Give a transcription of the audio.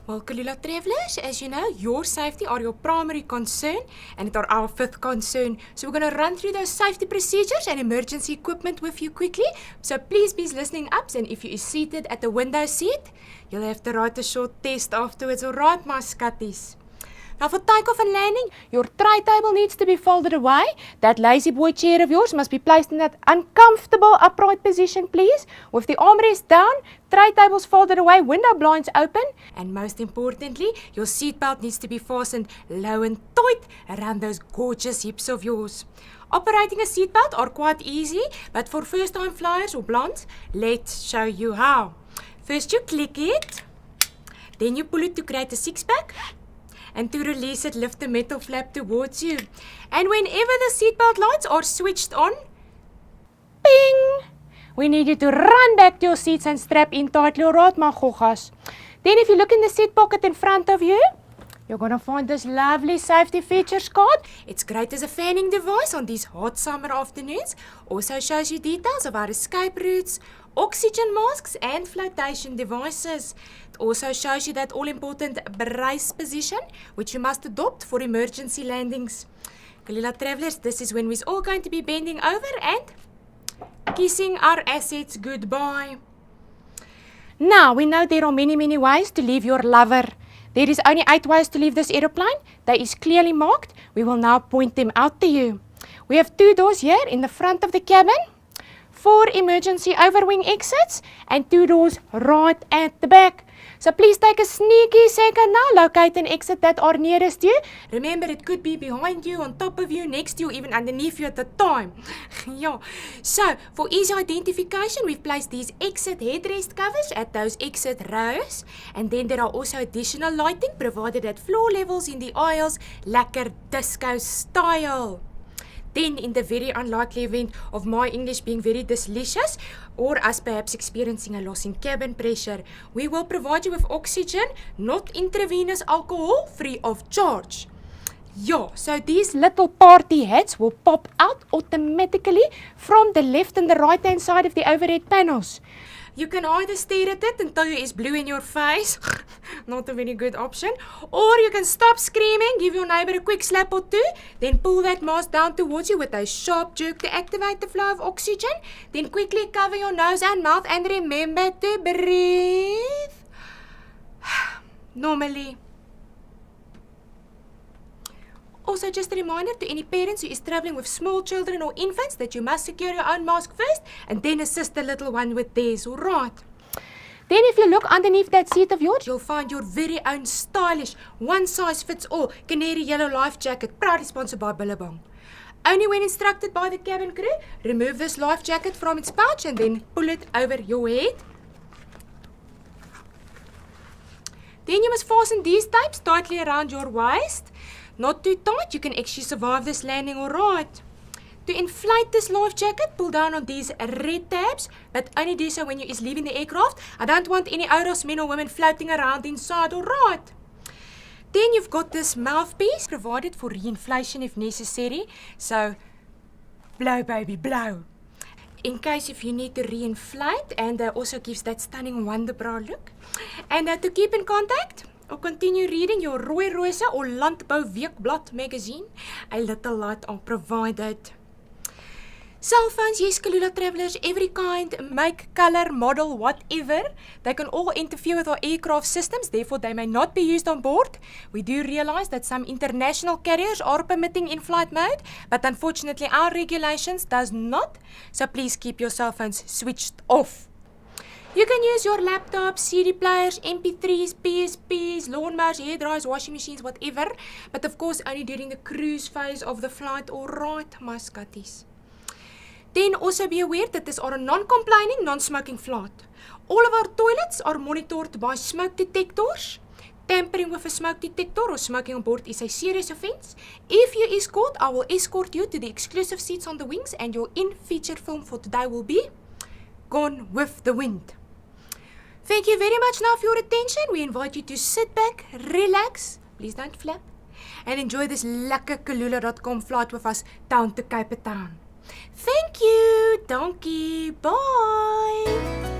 Well, Kalula travelers, as you know, your safety are your primary concern and it are our fifth concern. So we're going to run through those safety procedures and emergency equipment with you quickly. So please be listening up, and if you is seated at the window seat, you'll have to write a short test afterwards. Alright, my scatties. Now for takeoff and landing, your tray table needs to be folded away. That lazy boy chair of yours must be placed in that uncomfortable upright position, please. With the armrest down, tray tables folded away, window blinds open. And most importantly, your seatbelt needs to be fastened low and tight around those gorgeous hips of yours. Operating a seatbelt are quite easy, but for first-time flyers or blondes, let's show you how. First you click it, then you pull it to create a six-pack. And to release it, lift the metal flap towards you. And whenever the seatbelt lights are switched on, ping! We need you to run back to your seats and strap in tightly, alright, my goggas. Then if you look in the seat pocket in front of you, you're going to find this lovely safety features card. It's great as a fanning device on these hot summer afternoons. Also shows you details of our escape routes, oxygen masks and flotation devices. It also shows you that all-important brace position, which you must adopt for emergency landings. Kalula travelers, this is when we're all going to be bending over and kissing our assets goodbye. Now, we know there are many ways to leave your lover. There is only 8 ways to leave this aeroplane. They is clearly marked. We will now point them out to you. We have 2 doors here in the front of the cabin, 4 emergency overwing exits, and 2 doors right at the back. So please take a sneaky second now, locate an exit that are nearest you. Remember, it could be behind you, on top of you, next to you, even underneath you at the time. Yeah. So, for easy identification, we've placed these exit headrest covers at those exit rows. And then there are also additional lighting provided at floor levels in the aisles, lekker disco style. Then, in the very unlikely event of my English being very delicious, or us perhaps experiencing a loss in cabin pressure, we will provide you with oxygen, not intravenous alcohol, free of charge. Yeah, so these little party hats will pop out automatically from the left and the right hand side of the overhead panels. You can either stare at it until it is blue in your face, not a very good option, or you can stop screaming, give your neighbor a quick slap or 2, then pull that mask down towards you with a sharp jerk to activate the flow of oxygen, then quickly cover your nose and mouth and remember to breathe normally. Also, just a reminder to any parents who is traveling with small children or infants that you must secure your own mask first and then assist the little one with theirs, alright? Then if you look underneath that seat of yours, you'll find your very own stylish, one-size-fits-all canary yellow life jacket, proudly sponsored by Billabong. Only when instructed by the cabin crew, remove this life jacket from its pouch and then pull it over your head. Then you must fasten these tapes tightly around your waist. Not too tight, you can actually survive this landing alright. To inflate this life jacket, pull down on these red tabs, but only do so when you is leaving the aircraft. I don't want any Oros men or women floating around inside, alright. Then you've got this mouthpiece provided for reinflation if necessary. So, blow baby, blow. In case if you need to reinflate, and also gives that stunning wonderbra look. And to keep in contact, or continue reading your Rooi Rose or Landbou Weekblad magazine, a little light are provided. Cell phones, yes, Kalula travelers, every kind, make, color, model, whatever. They can all interfere with our aircraft systems, therefore they may not be used on board. We do realize that some international carriers are permitting in-flight mode, but unfortunately our regulations does not, so please keep your cell phones switched off. You can use your laptops, CD players, MP3s, PSPs, lawnmowers, hairdryers, washing machines, whatever. But of course, only during the cruise phase of the flight, alright, my scatties. Then also be aware that this are a non-complaining, non-smoking flight. All of our toilets are monitored by smoke detectors. Tampering with a smoke detector or smoking on board is a serious offence. If you is caught, I will escort you to the exclusive seats on the wings, and your in-feature film for today will be Gone with the Wind. Thank you very much now for your attention. We invite you to sit back, relax, please don't flap, and enjoy this lekker Kalula.com flight with us down to Cape Town. Thank you, donkey, bye!